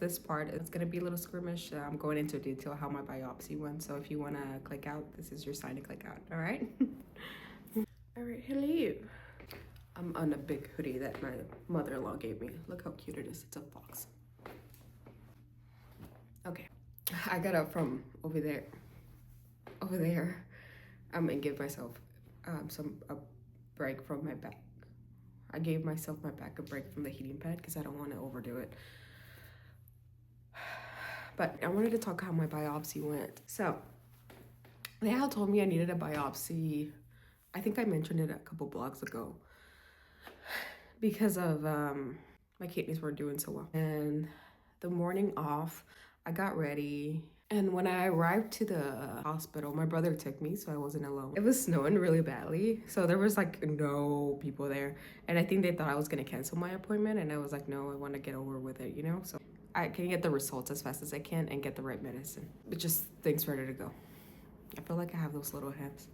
this part is gonna be a little squirmish. I'm going into detail how my biopsy went. So if you wanna click out, this is your sign to click out, all right? All right, hello. I'm on a big hoodie that my mother-in-law gave me. Look how cute it is, it's a fox. Okay, I got up from over there, and give myself a break from my back. I gave myself my back a break from the heating pad because I don't want to overdo it. But I wanted to talk how my biopsy went. So they had told me I needed a biopsy. I think I mentioned it a couple blogs ago because of my kidneys weren't doing so well. And the morning off, I got ready. And when I arrived to the hospital, my brother took me, so I wasn't alone. It was snowing really badly, so there was like no people there. And I think they thought I was gonna cancel my appointment, and I was like, no, I wanna get over with it, you know? So I can get the results as fast as I can and get the right medicine. But just things ready to go. I feel like I have those little hands.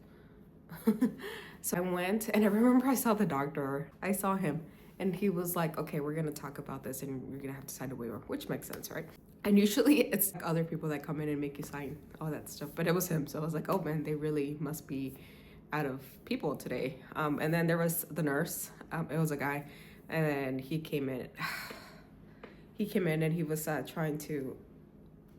So I went, and I remember I saw the doctor. I saw him, and he was like, okay, we're gonna talk about this, and you're gonna have to sign a waiver, which makes sense, right? And usually it's like other people that come in and make you sign all that stuff, but it was him. So I was like, oh man, they really must be out of people today. And then there was the nurse. It was a guy, and then he came in. He came in and he was trying to,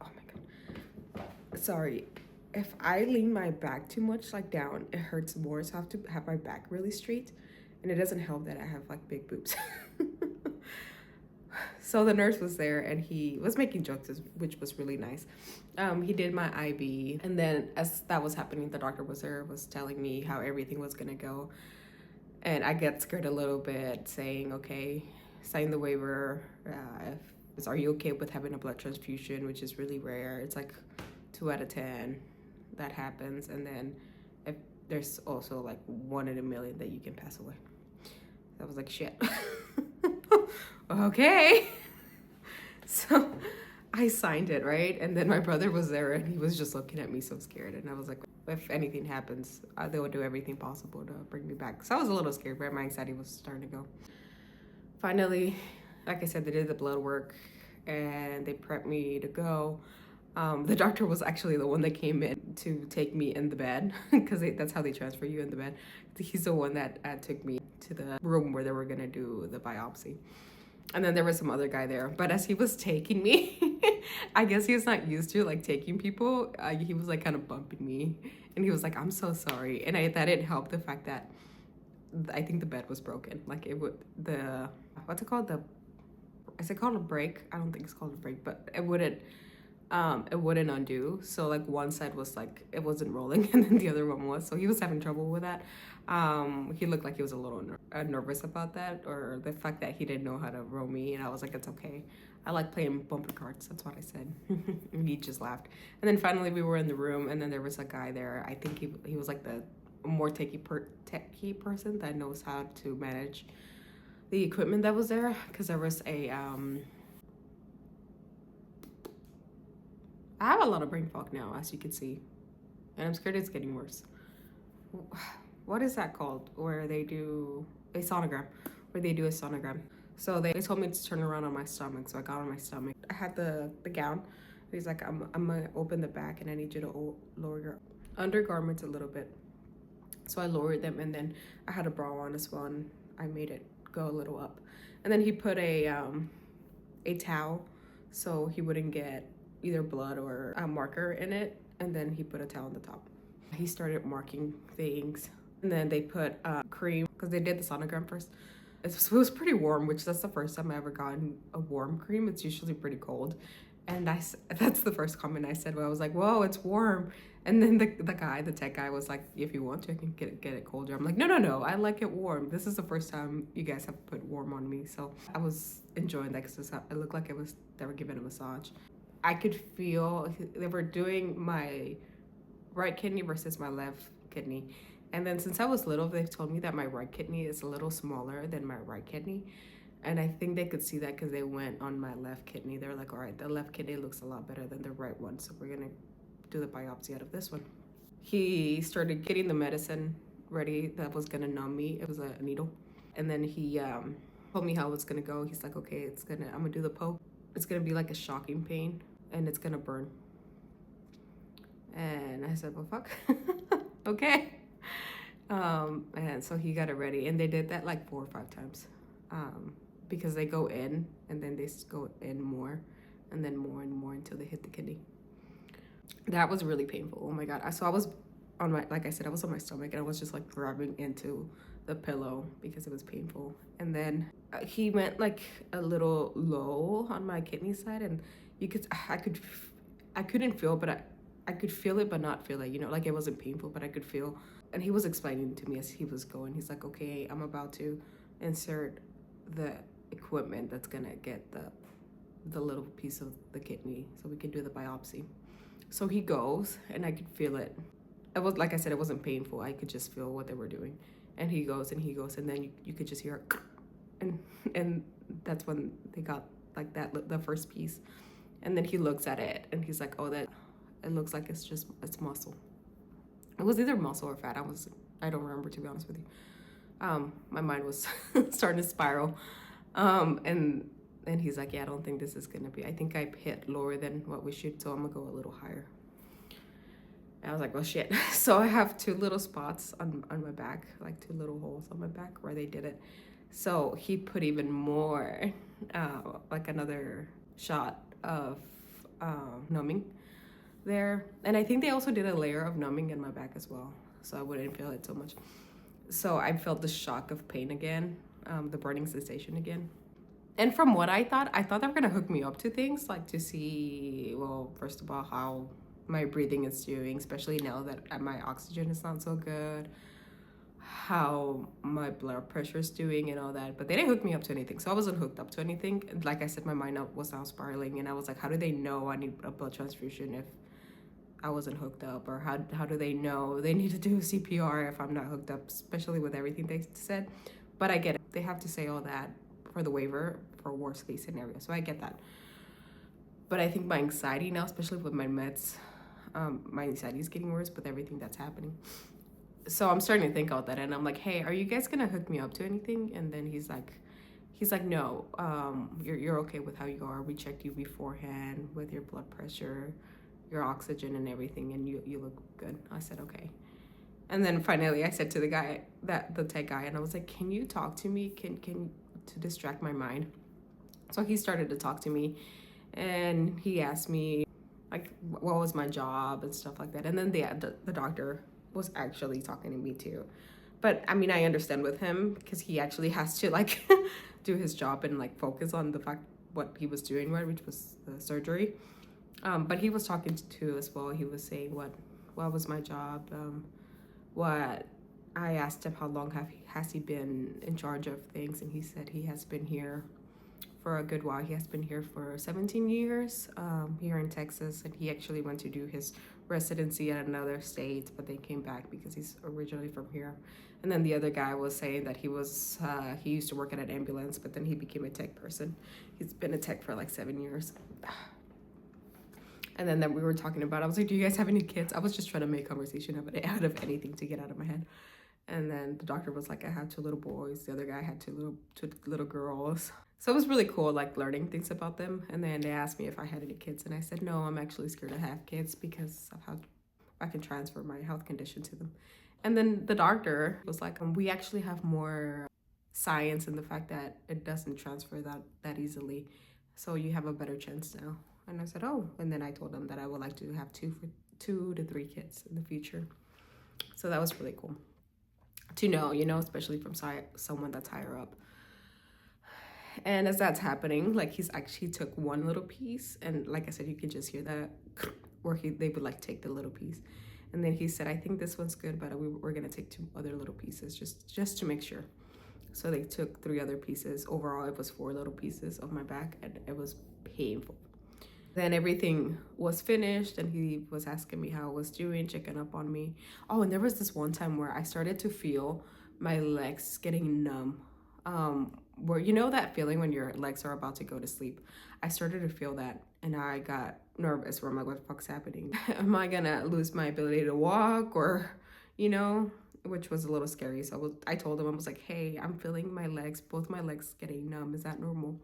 oh my God. Sorry, if I lean my back too much, like down, it hurts more. So I have to have my back really straight, and it doesn't help that I have like big boobs. So the nurse was there and he was making jokes, which was really nice. He did my IV, and then as that was happening, the doctor was there, was telling me how everything was gonna go. And I get scared a little bit, saying, okay, sign the waiver. Are you okay with having a blood transfusion, which is really rare. It's like 2 out of 10 that happens. And then if there's also like 1 in a million that you can pass away. I was like, shit. Okay. So I signed it, right? And then my brother was there and he was just looking at me so scared. And I was like, if anything happens, they will do everything possible to bring me back. So I was a little scared, but my anxiety was starting to go. Finally, like I said, they did the blood work and they prepped me to go. The doctor was actually the one that came in to take me in the bed because that's how they transfer you in the bed. He's the one that took me to the room where they were gonna do the biopsy. And then there was some other guy there. But as he was taking me, I guess he was not used to like taking people. He was like kind of bumping me. And he was like, I'm so sorry. And that didn't help the fact that I think the bed was broken. Like what's it called? Is it called a break? I don't think it's called a break, but it wouldn't undo. So like one side was like, it wasn't rolling and then the other one was. So he was having trouble with that. He looked like he was a little nervous about that, or the fact that he didn't know how to roll me. And I was like, it's okay. I like playing bumper cards. That's what I said. And he just laughed. And then finally we were in the room, and then there was a guy there. I think he was like the more techie person that knows how to manage the equipment that was there, because there was I have a lot of brain fog now, as you can see, and I'm scared it's getting worse. What is that called? Where they do a sonogram, So they told me to turn around on my stomach, so I got on my stomach. I had the gown. He's like, I'm gonna open the back, and I need you to lower your undergarments a little bit. So I lowered them, and then I had a bra on as well, and I made it go a little up. And then he put a towel so he wouldn't get either blood or a marker in it, and then he put a towel on the top. He started marking things, and then they put cream, because they did the sonogram first. It was pretty warm, which that's the first time I ever gotten a warm cream. It's usually pretty cold. And that's the first comment I said, where I was like, whoa, it's warm. And then the tech guy was like, if you want to, I can get it colder. I'm like, no, I like it warm. This is the first time you guys have put warm on me. So I was enjoying that because it looked like they were giving a massage. I could feel they were doing my right kidney versus my left kidney. And then since I was little, they've told me that my right kidney is a little smaller than my right kidney. And I think they could see that because they went on my left kidney. They're like, all right, the left kidney looks a lot better than the right one, so we're gonna do the biopsy out of this one. He started getting the medicine ready that was gonna numb me. It was a needle. And then he told me how it was gonna go. He's like, okay, I'm gonna do the poke. it's gonna be like a shocking pain and it's gonna burn. And I said, well, fuck. Okay. And so he got it ready, and they did that like 4 or 5 times, because they go in and then they go in more and then more and more until they hit the kidney. That was really painful. Oh my God. So I was on my, like I said, I was on my stomach and I was just like grabbing into the pillow because it was painful. And then he went like a little low on my kidney side, and I couldn't feel, but I could feel it, but not feel it, like it wasn't painful, but I could feel. And he was explaining to me as he was going, he's like, okay, I'm about to insert the equipment that's gonna get the little piece of the kidney so we can do the biopsy. So he goes, and I could feel it. It was, like I said, it wasn't painful. I could just feel what they were doing. And he goes, and then you could just hear, and that's when they got like that, the first piece. And then he looks at it, and he's like, oh, that, it looks like it's muscle. It was either muscle or fat. I don't remember, to be honest with you. My mind was starting to spiral. And he's like, yeah, I don't think this is gonna be, I think I hit lower than what we should, so I'm gonna go a little higher. And I was like, well, shit. So I have 2 little spots on my back, like 2 little holes on my back where they did it. So he put even more, like another shot of numbing there. And I think they also did a layer of numbing in my back as well, so I wouldn't feel it so much. So I felt the shock of pain again, the burning sensation again. And from what I thought they were gonna hook me up to things, like to see, well, first of all, how my breathing is doing, especially now that my oxygen is not so good, how my blood pressure is doing and all that. But they didn't hook me up to anything, so I wasn't hooked up to anything. Like I said, my mind was now spiraling, and I was like, how do they know I need a blood transfusion if I wasn't hooked up? Or how do they know they need to do CPR if I'm not hooked up, especially with everything they said? But I get it. They have to say all that for the waiver for worst case scenario, so I get that. But I think my anxiety now, especially with my meds, my anxiety is getting worse with everything that's happening. So I'm starting to think about that, and I'm like, hey, are you guys gonna hook me up to anything? And then he's like, no, you're okay with how you are. We checked you beforehand with your blood pressure, your oxygen and everything, and you look good. I said, okay. And then finally I said to the tech guy, and I was like, can you talk to me? Can to distract my mind? So he started to talk to me, and he asked me like what was my job and stuff like that. And then the doctor was actually talking to me too. But I mean, I understand with him because he actually has to like do his job and like focus on the fact what he was doing, right, which was the surgery. But he was talking to as well. He was saying what was my job, what I asked him how long has he been in charge of things, and he said he has been here for a good while. He has been here for 17 years here in Texas, and he actually went to do his residency at another state, but they came back because he's originally from here. And then the other guy was saying that he used to work at an ambulance, but then he became a tech person. He's been a tech for like 7 years. And then we were talking about, I was like, do you guys have any kids? I was just trying to make conversation out of anything to get out of my head. And then the doctor was like, I have 2 little boys. The other guy had two little girls. So it was really cool, like learning things about them. And then they asked me if I had any kids, and I said, no, I'm actually scared to have kids because of how I can transfer my health condition to them. And then the doctor was like, we actually have more science in the fact that it doesn't transfer that easily. So you have a better chance now. And I said, oh. And then I told them that I would like to have 2 to 3 kids in the future. So that was really cool to know, especially from someone that's higher up. And as that's happening, like he took 1 little piece, and like I said, you can just hear that where they would like take the little piece. And then he said, I think this one's good, but we're gonna take 2 other little pieces just to make sure. So they took 3 other pieces. Overall, it was 4 little pieces of my back, and it was painful. Then everything was finished, and he was asking me how I was doing, checking up on me. Oh, and there was this one time where I started to feel my legs getting numb. Where that feeling when your legs are about to go to sleep. I started to feel that, and I got nervous. Where I'm like, what the fuck's happening? Am I gonna lose my ability to walk, or which was a little scary. So I told him, I was like, hey, I'm feeling both my legs getting numb. Is that normal?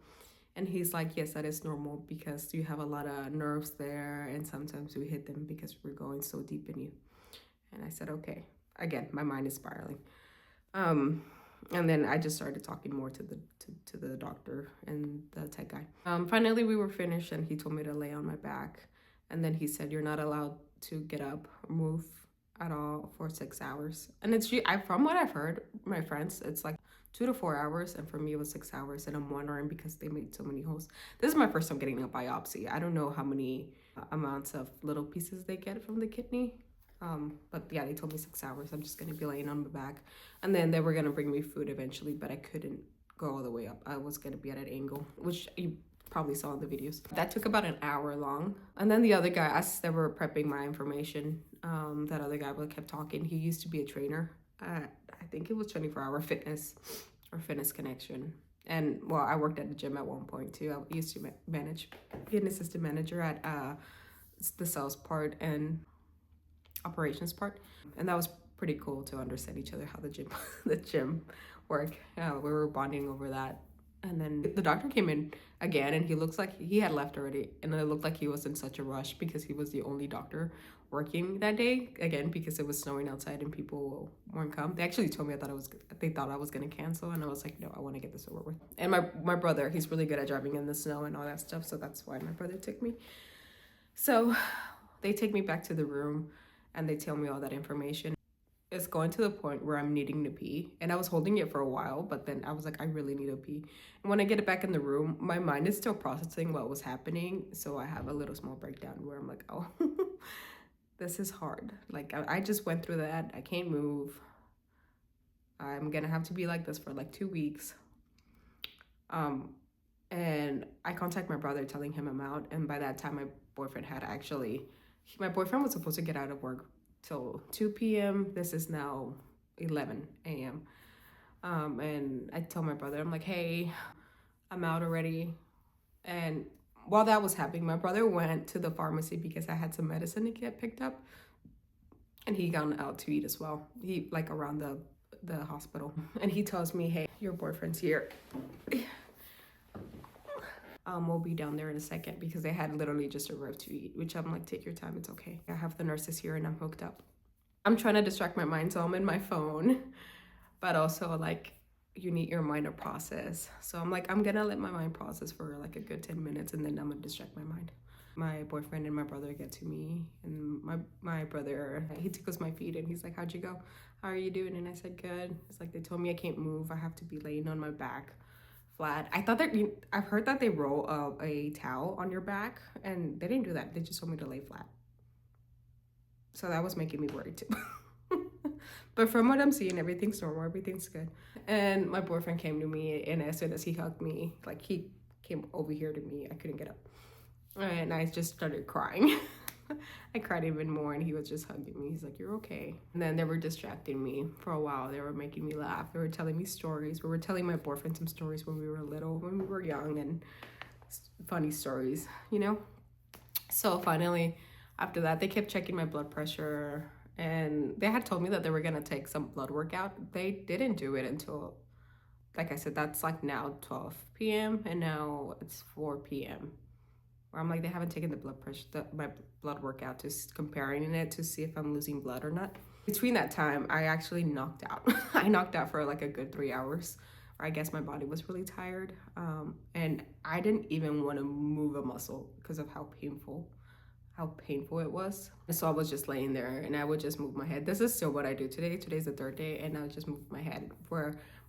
And he's like, yes, that is normal because you have a lot of nerves there, and sometimes we hit them because we're going so deep in you. And I said, okay. Again, my mind is spiraling. And then I just started talking more to the doctor and the tech guy. Finally, we were finished, and he told me to lay on my back. And then he said, you're not allowed to get up or move at all for 6 hours. And it's from what I've heard, my friends, it's like 2 to 4 hours, and for me it was 6 hours. And I'm wondering, because they made so many holes. This is my first time getting a biopsy. I don't know how many amounts of little pieces they get from the kidney. But yeah, they told me 6 hours. I'm just gonna be laying on my back, and then they were gonna bring me food eventually, but I couldn't go all the way up. I was gonna be at an angle, which you probably saw in the videos. That took about an hour long. And then the other guy, as they were prepping my information, that other guy kept talking. He used to be a trainer at, I think it was 24-hour fitness or Fitness Connection. And well, I worked at a gym at one point too. I used to be an assistant manager at the sales part and operations part, and that was pretty cool to understand each other, how the gym work. We were bonding over that. And then the doctor came in again, and he looks like he had left already, and it looked like he was in such a rush because he was the only doctor working that day, again because it was snowing outside and people weren't come. They actually told me they thought I was gonna cancel, and I was like, no, I want to get this over with. And my brother, he's really good at driving in the snow and all that stuff, so that's why my brother took me. So they take me back to the room, and they tell me all that information. It's going to the point where I'm needing to pee, and I was holding it for a while, but then I was like, I really need to pee. And when I get it back in the room, my mind is still processing what was happening, so I have a little small breakdown where I'm like, oh, this is hard. Like, I just went through that. I can't move. I'm gonna have to be like this for like 2 weeks. And I contact my brother telling him I'm out, and by that time my boyfriend was supposed to get out of work till 2 p.m. This is now 11 a.m. And I tell my brother, I'm like, hey, I'm out already. And while that was happening, my brother went to the pharmacy because I had some medicine to get picked up, and he gone out to eat as well. He like around the hospital, and he tells me, hey, your boyfriend's here. We'll be down there in a second, because they had literally just arrived to eat, which I'm like, take your time, it's okay. I have the nurses here and I'm hooked up. I'm trying to distract my mind, so I'm in my phone, but also like, you need your mind to process. So I'm like, I'm gonna let my mind process for like a good 10 minutes, and then I'm gonna distract my mind. My boyfriend and my brother get to me, and my brother, he tickles my feet, and he's like, how'd you go? How are you doing? And I said, good. It's like, they told me I can't move. I have to be laying on my back flat. I've heard that they roll a towel on your back, and they didn't do that. They just told me to lay flat. So that was making me worried too. But from what I'm seeing, everything's normal, everything's good. And my boyfriend came to me, and as soon as he hugged me, like he came over here to me, I couldn't get up. And I just started crying. I cried even more, and he was just hugging me. He's like, you're okay. And then they were distracting me for a while. They were making me laugh. They were telling me stories. We were telling my boyfriend some stories when we were little, when we were young, and funny stories, you know? So finally, after that, they kept checking my blood pressure, and they had told me that they were gonna take some blood work out. They didn't do it until, like I said, that's like now 12 p.m. and now it's 4 p.m. Where I'm like, they haven't taken the blood pressure, my blood work out, to comparing it to see if I'm losing blood or not. Between that time, I actually knocked out. I knocked out for like a good 3 hours. Or I guess my body was really tired, and I didn't even want to move a muscle because of how painful it was. So I was just laying there, and I would just move my head. This is still what I do today. Today's the third day, and I would just move my head.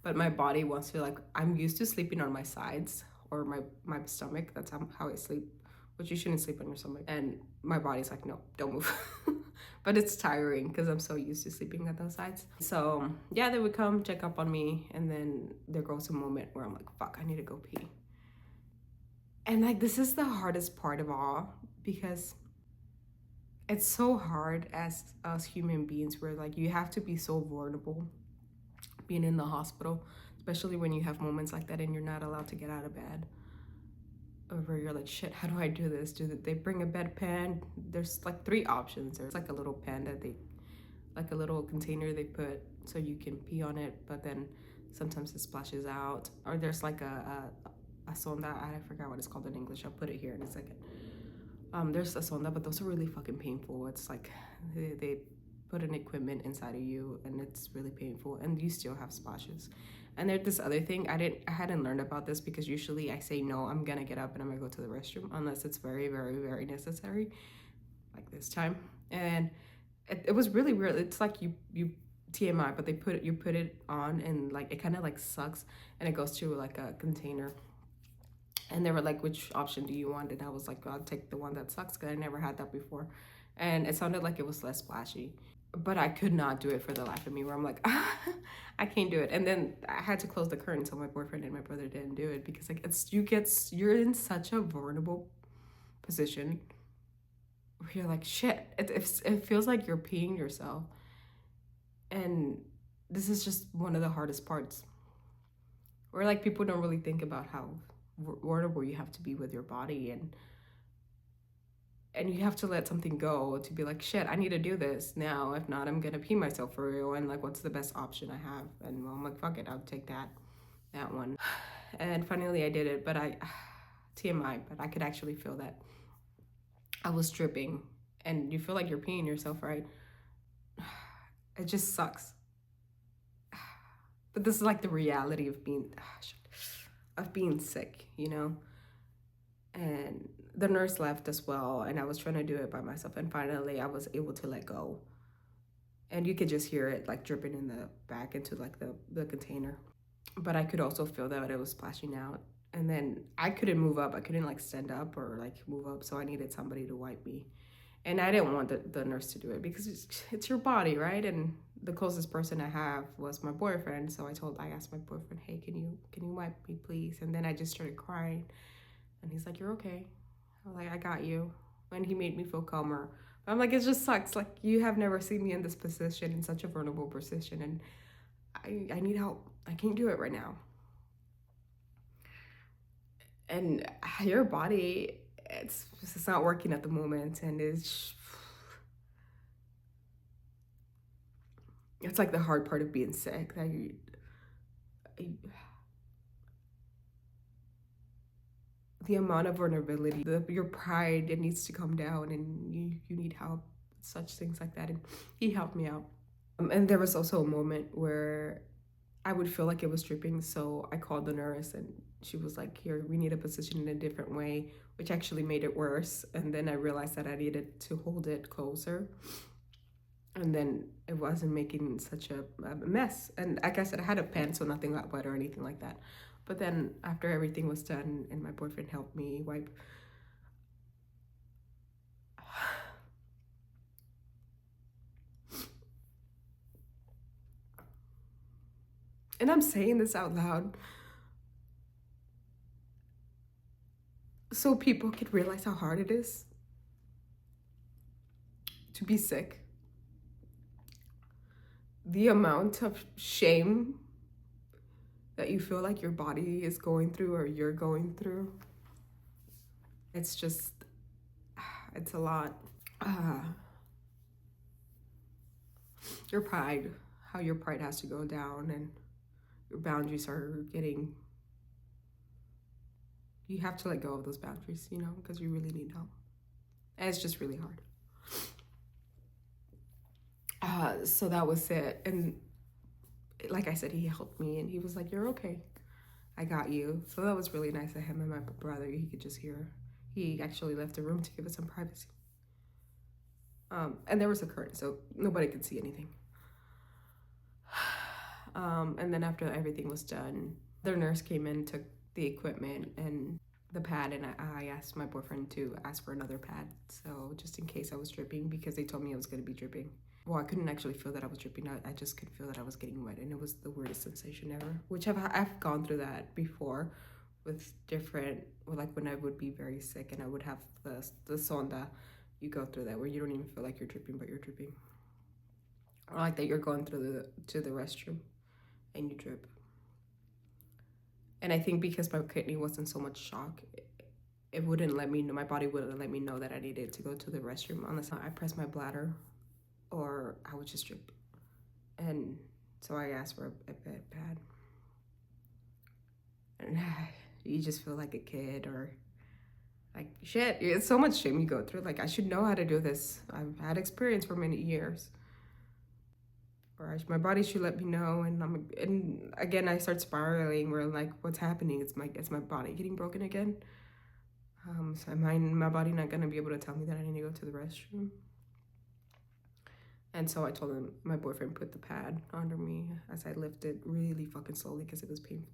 But my body wants to, like, I'm used to sleeping on my sides or my stomach. That's how I sleep, which you shouldn't sleep on your stomach. And my body's like, no, don't move. But it's tiring because I'm so used to sleeping at those sides. So yeah, they would come check up on me, and then there goes a moment where I'm like, fuck, I need to go pee. And like, this is the hardest part of all, because it's so hard as us human beings, where like you have to be so vulnerable being in the hospital, especially when you have moments like that and you're not allowed to get out of bed, or where you're like, shit, how do I do this? They bring a bedpan? There's like 3 options. There's like a little pan that like a little container they put so you can pee on it, but then sometimes it splashes out. Or there's like a a sonda. I forgot what it's called in English. I'll put it here in a second. There's a sonda, but those are really fucking painful. It's like they put an equipment inside of you, and it's really painful, and you still have splashes. And there's this other thing I hadn't learned about this, because usually I say no, I'm gonna get up and I'm gonna go to the restroom unless it's very, very, very necessary, like this time. And it was really weird. It's like you TMI, but you put it on, and like it kind of like sucks, and it goes to like a container. And they were like, which option do you want? And I was like, I'll take the one that sucks, because I never had that before. And it sounded like it was less splashy, but I could not do it for the life of me, where I'm like, I can't do it. And then I had to close the curtain, so my boyfriend and my brother didn't do it, because like you're in such a vulnerable position where you're like, shit, it feels like you're peeing yourself. And this is just one of the hardest parts, where like people don't really think about how vulnerable you have to be with your body, and you have to let something go to be like, shit, I need to do this now. If not, I'm gonna pee myself for real. And like, what's the best option I have? And well, I'm like, fuck it, I'll take that one. And finally I did it, but TMI, but I could actually feel that I was dripping. And you feel like you're peeing yourself, right? It just sucks. But this is like the reality of being sick, you know? And the nurse left as well, and I was trying to do it by myself, and finally I was able to let go. And you could just hear it like dripping in the back into like the container. But I could also feel that it was splashing out. And then I couldn't move up. I couldn't like stand up or like move up, so I needed somebody to wipe me. And I didn't want the nurse to do it, because it's your body, right? And the closest person I have was my boyfriend, so I asked my boyfriend, hey, can you wipe me, please? And then I just started crying, and he's like, you're okay. I was like, I got you. And he made me feel calmer. But I'm like, it just sucks. Like, you have never seen me in this position, in such a vulnerable position, and I need help. I can't do it right now. And your body, it's not working at the moment, and it's like the hard part of being sick. That the amount of vulnerability, your pride, it needs to come down, and you need help, such things like that. And he helped me out. And there was also a moment where I would feel like it was dripping, so I called the nurse, and she was like, here, we need to position it in a different way, which actually made it worse. And then I realized that I needed to hold it closer, and then it wasn't making such a mess. And like I said, I had a pen, so nothing got wet or anything like that. But then after everything was done and my boyfriend helped me wipe, and I'm saying this out loud so people could realize how hard it is to be sick. The amount of shame that you feel like your body is going through or you're going through, it's a lot. Your pride, how your pride has to go down, and your boundaries are getting, you have to let go of those boundaries, you know, because you really need help. And it's just really hard. So that was it. And like I said, he helped me, and he was like, you're okay. I got you. So that was really nice of him. And my brother, he could just hear. He actually left the room to give us some privacy. And there was a curtain, so nobody could see anything. And then after everything was done, their nurse came in, took the equipment and the pad, and I asked my boyfriend to ask for another pad, so just in case I was dripping, because they told me I was going to be dripping. Well, I couldn't actually feel that I was dripping. I just could feel that I was getting wet, and it was the weirdest sensation ever, which I've gone through that before with different, like when I would be very sick and I would have the sonda. You go through that where you don't even feel like you're dripping, but you're dripping. Or like that you're going through to the restroom and you drip. And I think because my kidney was in so much shock, it wouldn't let me know, my body wouldn't let me know that I needed to go to the restroom unless I pressed my bladder or I would just drip. And so I asked for a pad. And you just feel like a kid, or like, shit, it's so much shame you go through. Like, I should know how to do this. I've had experience for many years. Or my body should let me know. And again, I start spiraling where, like, what's happening? It's my body getting broken again. So my body not gonna be able to tell me that I need to go to the restroom. And so I told him, my boyfriend put the pad under me as I lifted really fucking slowly because it was painful.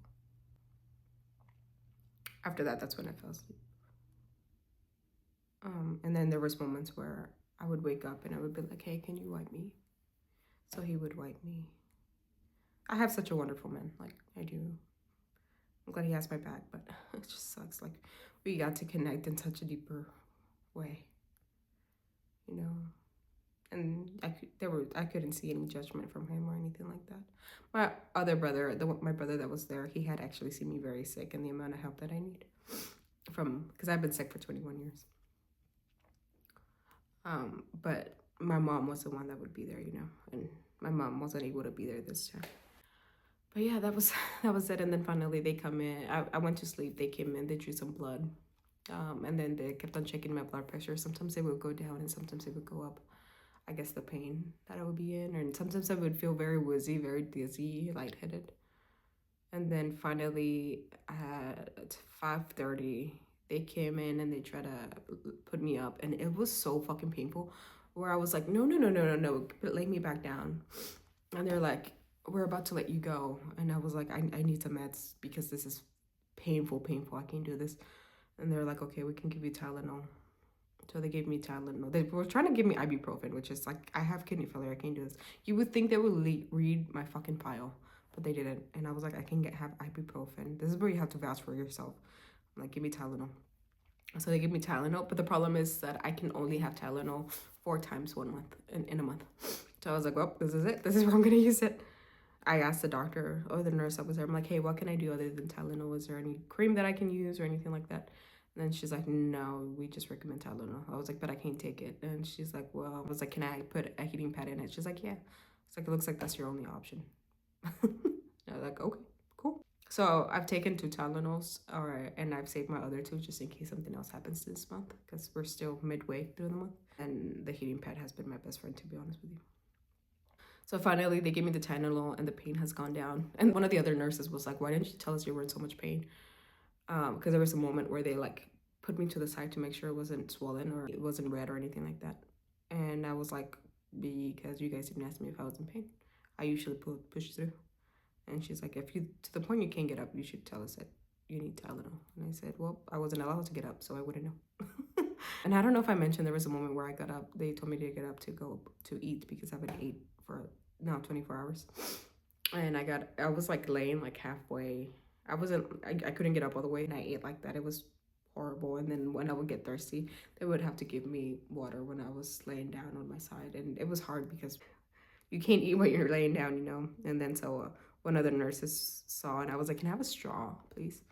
After that, that's when I fell asleep. And then there was moments where I would wake up and I would be like, hey, can you wipe me? So he would wipe me. I have such a wonderful man. Like, I do. I'm glad he has my back, but it just sucks. Like, we got to connect in such a deeper way, you know? And I couldn't see any judgment from him or anything like that. My other brother, my brother that was there, he had actually seen me very sick and the amount of help that I need because I've been sick for 21 years. But my mom was the one that would be there, you know, and my mom wasn't able to be there this time. But yeah, that was it. And then finally they come in. I went to sleep. They came in. They drew some blood, and then they kept on checking my blood pressure. Sometimes it would go down, and sometimes it would go up. I guess the pain that I would be in, and sometimes I would feel very woozy, very dizzy, lightheaded. And then finally at 5:30, they came in and they tried to put me up, and it was so fucking painful. Where I was like, no, lay me back down. And they're like, we're about to let you go. And I was like, I need some meds because this is painful. I can't do this. And they're like, okay, we can give you Tylenol. So they gave me Tylenol. They were trying to give me ibuprofen, which is like, I have kidney failure. I can't do this. You would think they would read my fucking file, but they didn't. And I was like, I can have ibuprofen. This is where you have to vouch for yourself. I'm like, give me Tylenol. So they gave me Tylenol, but the problem is that I can only have Tylenol 4 times 1 month, in a month. So I was like, well, this is it. This is where I'm going to use it. I asked the doctor or the nurse that was there, I'm like, hey, what can I do other than Tylenol? Is there any cream that I can use or anything like that? And then she's like, no, we just recommend Tylenol. I was like, but I can't take it. And she's like, well, I was like, can I put a heating pad in it? She's like, yeah. It's like, it looks like that's your only option. I was like, okay, cool. So I've taken 2 Tylenols, and I've saved my other 2 just in case something else happens this month because we're still midway through the month. And the heating pad has been my best friend, to be honest with you. So finally, they gave me the Tylenol and the pain has gone down. And one of the other nurses was like, why didn't you tell us you were in so much pain? Because there was a moment where they like put me to the side to make sure it wasn't swollen or it wasn't red or anything like that. And I was like, because you guys didn't ask me if I was in pain. I usually push through. And she's like, if you, to the point you can't get up, you should tell us that you need Tylenol. And I said, well, I wasn't allowed to get up, so I wouldn't know. And I don't know if I mentioned there was a moment where I got up. They told me to get up to go to eat because I haven't ate for now 24 hours. And I was like laying like halfway. I couldn't get up all the way and I ate like that. It was horrible. And then when I would get thirsty, they would have to give me water when I was laying down on my side. And it was hard because you can't eat when you're laying down, you know? And then so one of the nurses saw and I was like, can I have a straw, please?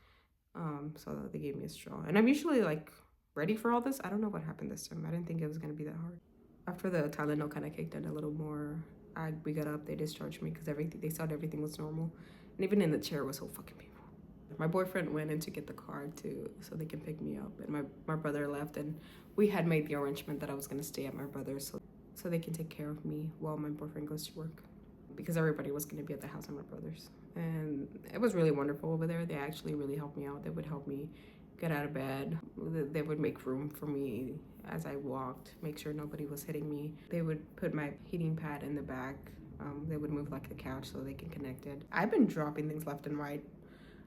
So they gave me a straw. And I'm usually like ready for all this. I don't know what happened this time. I didn't think it was gonna be that hard. After the Tylenol kind of kicked in a little more, we got up, they discharged me because they thought everything was normal. And even in the chair, it was so fucking painful. My boyfriend went in to get the car too, so they can pick me up. And my brother left, and we had made the arrangement that I was gonna stay at my brother's so they can take care of me while my boyfriend goes to work. Because everybody was gonna be at the house at my brother's. And it was really wonderful over there. They actually really helped me out. They would help me get out of bed. They would make room for me as I walked, make sure nobody was hitting me. They would put my heating pad in the back. They would move like the couch so they can connect it. I've been dropping things left and right.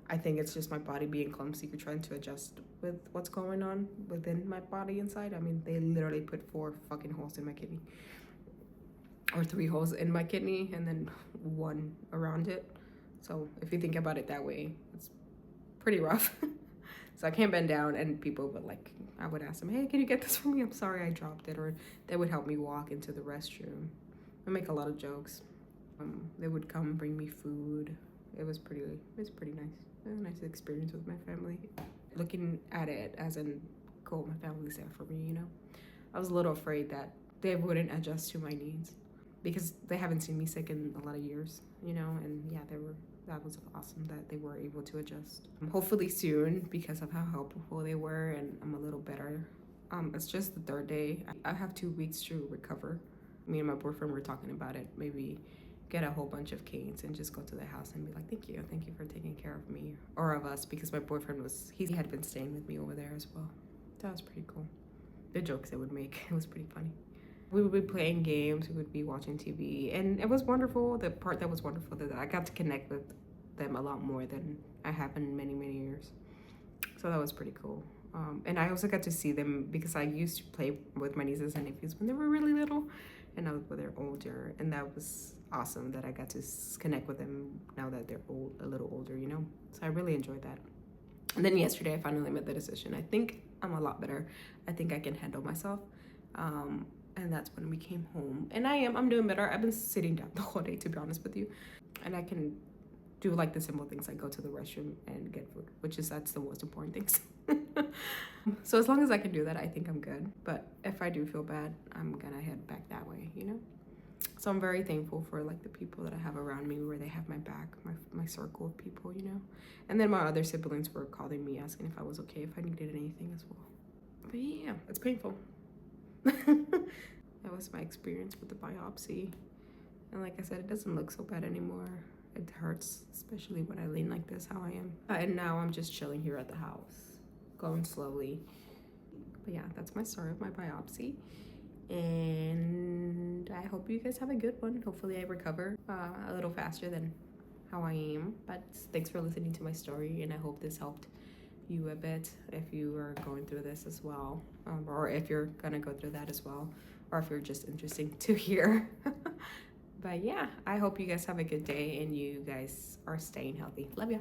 I think it's just my body being clumsy, trying to adjust with what's going on within my body inside. I mean, they literally put 4 fucking holes in my kidney. Or 3 holes in my kidney and then 1 around it. So if you think about it that way, it's pretty rough. So I can't bend down, and people would like, I would ask them, hey, can you get this for me? I'm sorry I dropped it. Or they would help me walk into the restroom. I make a lot of jokes. They would come bring me food. It was pretty nice. A nice experience with my family. Looking at it as in, cool, my family's there for me, you know? I was a little afraid that they wouldn't adjust to my needs because they haven't seen me sick in a lot of years, you know? And yeah, that was awesome that they were able to adjust. Hopefully soon, because of how helpful they were, and I'm a little better. It's just the third day. I have 2 weeks to recover. Me and my boyfriend were talking about it. Maybe get a whole bunch of canes and just go to the house and be like, thank you for taking care of me or of us, because my boyfriend he had been staying with me over there as well. That was pretty cool. The jokes they would make, it was pretty funny. We would be playing games, we would be watching TV, and it was wonderful. The part that was wonderful that I got to connect with them a lot more than I have in many years. So that was pretty cool. And I also got to see them because I used to play with my nieces and nephews when they were really little, and now when they're older, and that was awesome that I got to connect with them now that they're a little older, you know? So I really enjoyed that. And then yesterday I finally made the decision. I think I'm a lot better. I think I can handle myself. And that's when we came home. And I'm doing better. I've been sitting down the whole day, to be honest with you. And I can do like the simple things like go to the restroom and get food, that's the most important things. So as long as I can do that, I think I'm good. But if I do feel bad, I'm gonna head back that way, you know? So I'm very thankful for like the people that I have around me, where they have my back, my circle of people, you know? And then my other siblings were calling me, asking if I was okay, if I needed anything as well. But yeah, it's painful. That was my experience with the biopsy. And like I said, it doesn't look so bad anymore. It hurts, especially when I lean like this, how I am. And now I'm just chilling here at the house, going slowly. But yeah, that's my story of my biopsy. And I hope you guys have a good one. Hopefully I recover a little faster than how I am. But thanks for listening to my story, and I hope this helped you a bit if you are going through this as well, or if you're gonna go through that as well, or if you're just interested to hear. But yeah, I hope you guys have a good day and you guys are staying healthy. Love ya.